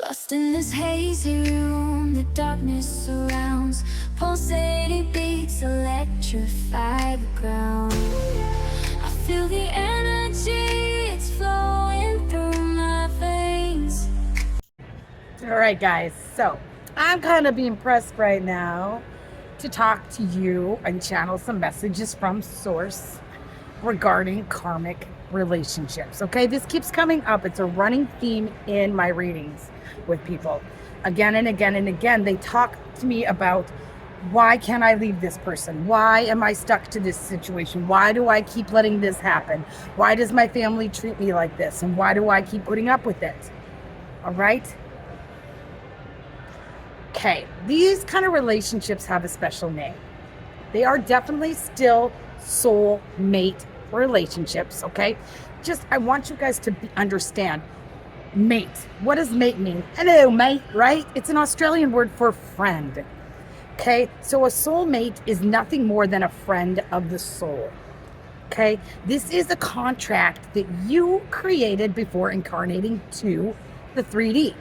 Lost in this hazy room, the darkness surrounds. Pulsating beats electrify the ground. I feel the energy, it's flowing through my veins. All right, guys, so I'm kind of being pressed right now to talk to you and channel some messages from Source regarding karmic relationships. Okay, this keeps coming up. It's a running theme in my readings with people. Again and again and again, they talk to me about, why can't I leave this person? Why am I stuck to this situation? Why do I keep letting this happen? Why does my family treat me like this? And why do I keep putting up with it? All right. Okay, these kind of relationships have a special name. They are definitely still soul mate relationships, okay? Just, I want you guys to understand mate. What does mate mean? Hello, mate, right? It's an Australian word for friend, okay? So a soul mate is nothing more than a friend of the soul, okay? This is a contract that you created before incarnating to the 3D.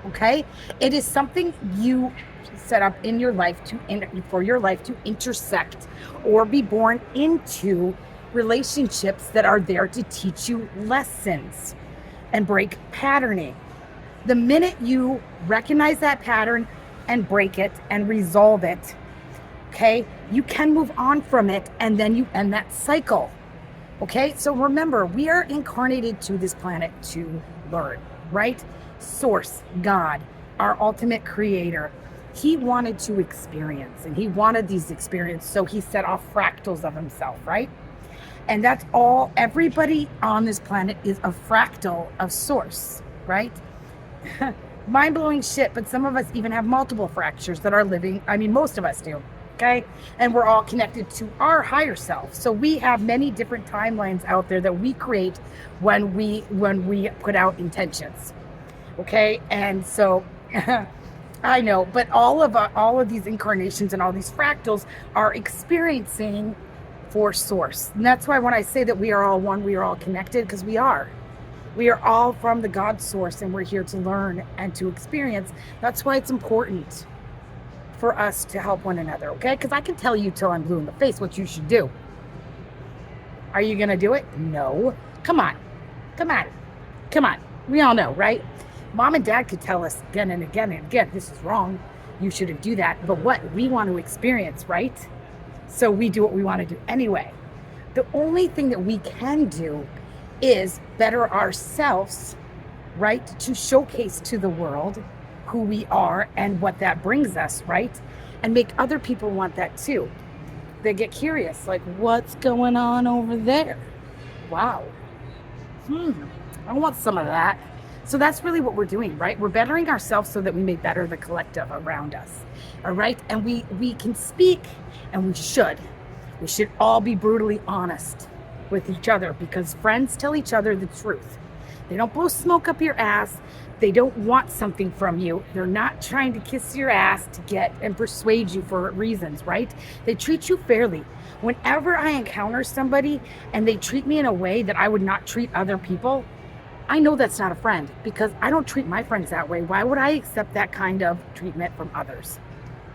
Okay, it is something you set up in your life for your life to intersect or be born into relationships that are there to teach you lessons and break patterning. The minute you recognize that pattern and break it and resolve it, okay, you can move on from it, and then you end that cycle. Okay, so remember, we are incarnated to this planet to learn, right? Source, God, our ultimate creator, he wanted to experience, and he wanted these experiences, so he set off fractals of himself, right? And that's all. Everybody on this planet is a fractal of Source, right? Mind-blowing shit, but some of us even have multiple fractures that are living. I mean, most of us do, okay? And we're all connected to our higher self. So we have many different timelines out there that we create when we put out intentions. Okay, and so I know, but all of these incarnations and all these fractals are experiencing for Source. And that's why when I say that we are all one, we are all connected, because we are. We are all from the God Source, and we're here to learn and to experience. That's why it's important for us to help one another, okay? Because I can tell you till I'm blue in the face what you should do. Are you going to do it? No. Come on. Come on. Come on. We all know, right? Mom and dad could tell us again and again and again, this is wrong, you shouldn't do that. But what? We want to experience, right? So we do what we want to do anyway. The only thing that we can do is better ourselves, right? To showcase to the world who we are and what that brings us, right? And make other people want that too. They get curious, like, what's going on over there? Wow. I want some of that. So that's really what we're doing, right? We're bettering ourselves so that we may better the collective around us, all right? And we can speak, and we should all be brutally honest with each other, because friends tell each other the truth. They don't blow smoke up your ass. They don't want something from you. They're not trying to kiss your ass to get and persuade you for reasons, right? They treat you fairly. Whenever I encounter somebody and they treat me in a way that I would not treat other people, I know that's not a friend, because I don't treat my friends that way. Why would I accept that kind of treatment from others?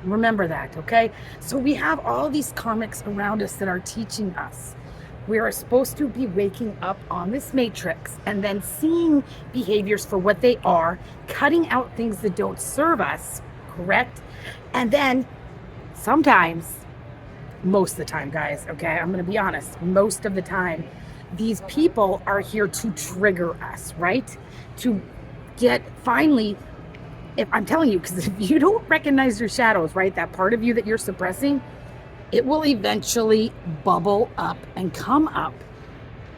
Remember that, okay? So we have all these karmics around us that are teaching us. We are supposed to be waking up on this matrix and then seeing behaviors for what they are, cutting out things that don't serve us, correct? And then sometimes, most of the time, guys, okay, I'm going to be honest, most of the time, these people are here to trigger us, right? To get finally, if I'm telling you, because if you don't recognize your shadows, right, that part of you that you're suppressing, it will eventually bubble up and come up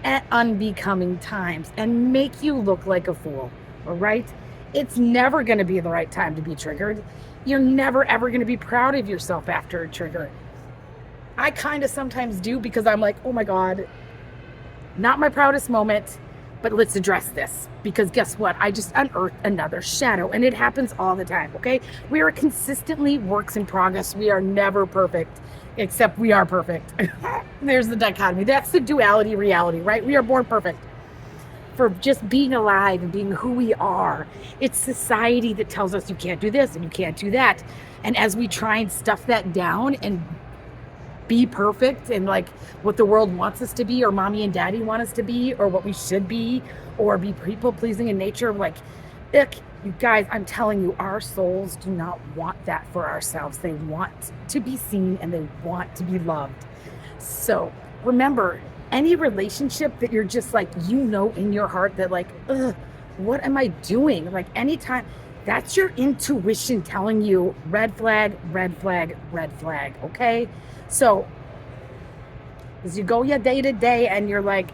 at unbecoming times and make you look like a fool, all right? It's never going to be the right time to be triggered. You're never, ever going to be proud of yourself after a trigger. I kind of sometimes do, because I'm like, oh my God, not my proudest moment, but let's address this, because guess what? I just unearthed another shadow, and it happens all the time, okay? We are consistently works in progress. We are never perfect, except we are perfect. There's the dichotomy. That's the duality reality, right? We are born perfect. for just being alive and being who we are. It's society that tells us you can't do this and you can't do that. And as we try and stuff that down and be perfect and like what the world wants us to be, or mommy and daddy want us to be, or what we should be, or be people pleasing in nature, like, ick, you guys, I'm telling you, our souls do not want that for ourselves. They want to be seen and they want to be loved. So remember, any relationship that you're just like, you know, in your heart that like, ugh, what am I doing? Like anytime, that's your intuition telling you red flag, red flag, red flag. Okay. So as you go your day to day and you're like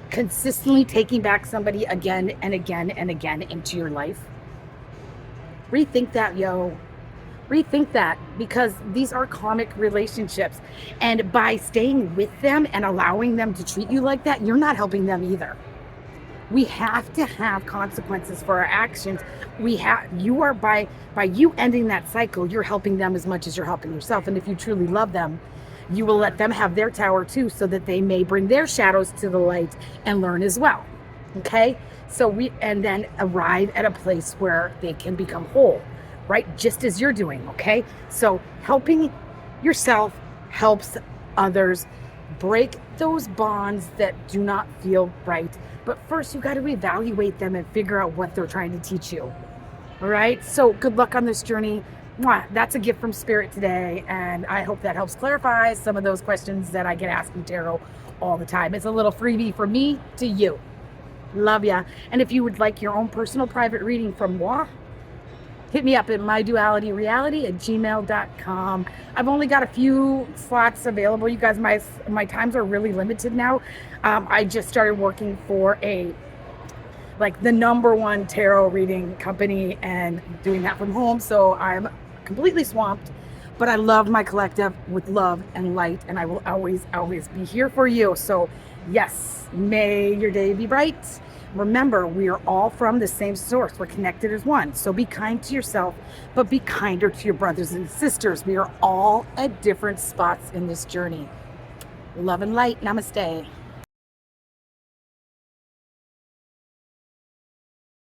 consistently taking back somebody again and again and again into your life, rethink that, yo. Rethink that, because these are karmic relationships. And by staying with them and allowing them to treat you like that, you're not helping them either. We have to have consequences for our actions. You are by you ending that cycle, you're helping them as much as you're helping yourself. And if you truly love them, you will let them have their tower too, so that they may bring their shadows to the light and learn as well. Okay? And then arrive at a place where they can become whole, right? Just as you're doing, okay? So helping yourself helps others break those bonds that do not feel right. But first, you got to evaluate them and figure out what they're trying to teach you. All right? So good luck on this journey. Mwah. That's a gift from Spirit today. And I hope that helps clarify some of those questions that I get asked in tarot all the time. It's a little freebie from me to you. Love ya. And if you would like your own personal private reading from moi, hit me up at mydualityreality@gmail.com. I've only got a few slots available. You guys, my times are really limited now. I just started working for the #1 tarot reading company and doing that from home. So I'm completely swamped, but I love my collective with love and light, and I will always, always be here for you. So yes, may your day be bright. Remember, we are all from the same source. We're connected as one. So be kind to yourself, but be kinder to your brothers and sisters. We are all at different spots in this journey. Love and light. Namaste.